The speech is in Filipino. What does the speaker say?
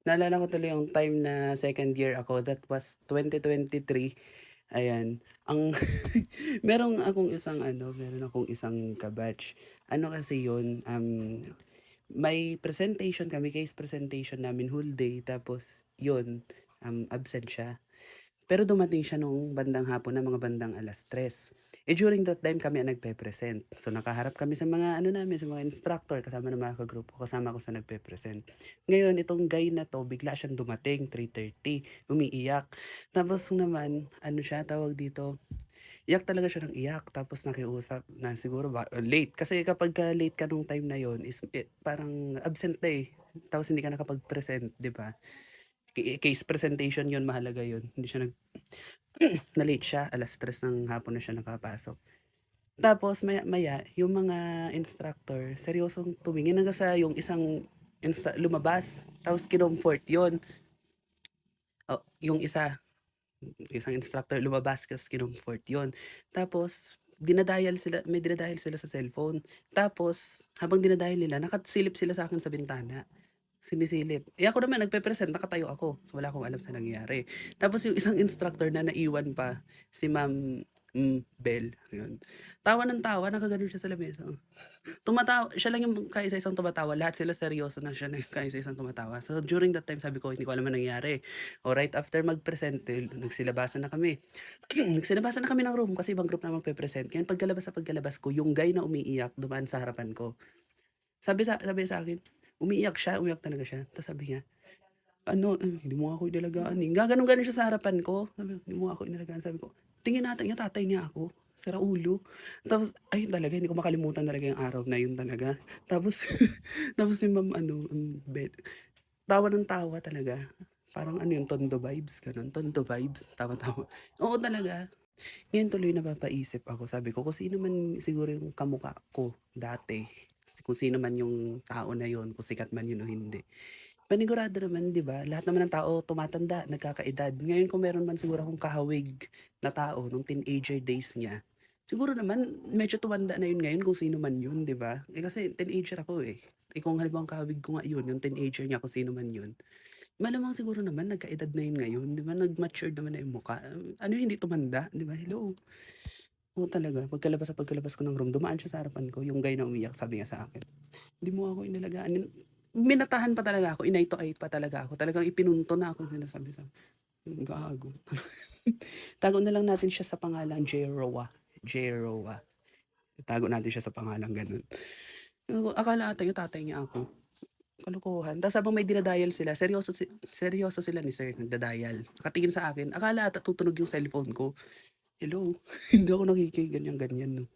Naalala ko tuloy yung time na second year ako, that was 2023, ayan. Ang meron akong isang ka-batch. Ano kasi yun, may presentation kami, case presentation namin whole day tapos yun, absent siya. Pero dumating siya nung bandang hapon na mga bandang 3:00. During that time kami ang nagpe-present. So nakaharap kami sa mga ano namin, sa mga instructor kasama ng mga kagrupo, kasama ko sa nagpe-present. Ngayon itong guy na 'to bigla siyang dumating 3:30, umiiyak. Tapos naman ano siya, tawag dito, iyak talaga siya ng iyak tapos nakiusap na siguro late. Kasi kapagka late ka nung time na yon is parang absent na, eh, tapos hindi ka nakapag-present, 'di ba? Case presentation yon, mahalaga yon. Hindi siya na-late siya, 3:00 ng hapon na siya nakapasok. Tapos maya-maya yung mga instructor seryosong tumingin hanggang sa yung isang lumabas tapos kinomfort yon. Yung isang instructor lumabas tapos kinomfort yon. Tapos may dinadial sila sa cellphone. Tapos habang dinadial nila nakasilip sila sa akin sa bintana. Sinisilip. Eh, ako naman nagpe-present, nakatayo ako. So, wala akong alam sa nangyayari. Tapos yung isang instructor na naiwan pa, si Ma'am, Bell, yun. Tawa ng tawa, nakagano'n siya sa lamesa. Tumatawa siya lang yung kaisa-isang tumatawa, lahat sila seryoso na, siya na yung kaisa-isang tumatawa. So, during that time sabi ko, hindi ko alam anong nangyari. O right after mag-present, nagsilabasan na kami. Nagsilabasan na kami ng room kasi ibang group na magpe-present. Ngayon pagkalabas ko, yung guy na umiiyak dumaan sa harapan ko. Sabi sa akin, umiiyak talaga siya. Tapos sabi niya, ano, "Hindi mo nga ako inalagaan, eh." Gaganon-ganon siya sa harapan ko. Sabi ko, "Hindi mo nga ako inalagaan." Sabi ko, tingin natin niya tatay niya ako, sira ulo. Tapos ayun talaga, hindi ko makalimutan talaga yung araw na yun talaga. Tapos tapos si ma'am ano, tawa ng tawa talaga. Parang ano yun, Tondo vibes, gano'n. Tondo vibes, tawa-tawa. Oo talaga. Ngayon tuloy napapaisip ako, sabi ko kung sino man siguro yung kamukha ko dati, kung sino man yung tao na yun, kung sikat man yun o hindi. Panigurado naman 'di ba, lahat naman ng tao tumatanda, nagkakaedad. Ngayon kung meron man siguro akong kahawig na tao nung teenager days niya, siguro naman medyo tumanda na yun ngayon kung sino man yun 'di ba? Eh, kasi teenager ako, eh. Eh, kung halimbawang kahawig ko nga yun, yung teenager niya kung sino man yun, malamang siguro naman nagkaedad na yun ngayon 'di ba, nag-matured naman na yung mukha. Ano yun, hindi tumanda 'di ba, hello. Oo talaga, pagkalabas ko ng room dumaan siya sa harapan ko, yung guy na umiyak sabi niya sa akin, "Hindi mo ako inalagaan." Minatahan pa talaga ako, inay to ay pa talaga ako, talagang ipinunto na ako, sinasabi sa gago. Tago na lang natin siya sa pangalang Jeroa, Jeroa. Itago natin siya sa pangalang gano'n. Akala ata yung tatay niya ako, kalokohan. Tapos habang may dina-dial sila, seryoso sila ni sir nagda-dial. Nakatingin sa akin, akala ata tutunog yung cellphone ko. Hello, hindi ako nakikiganyan-ganyan 'no.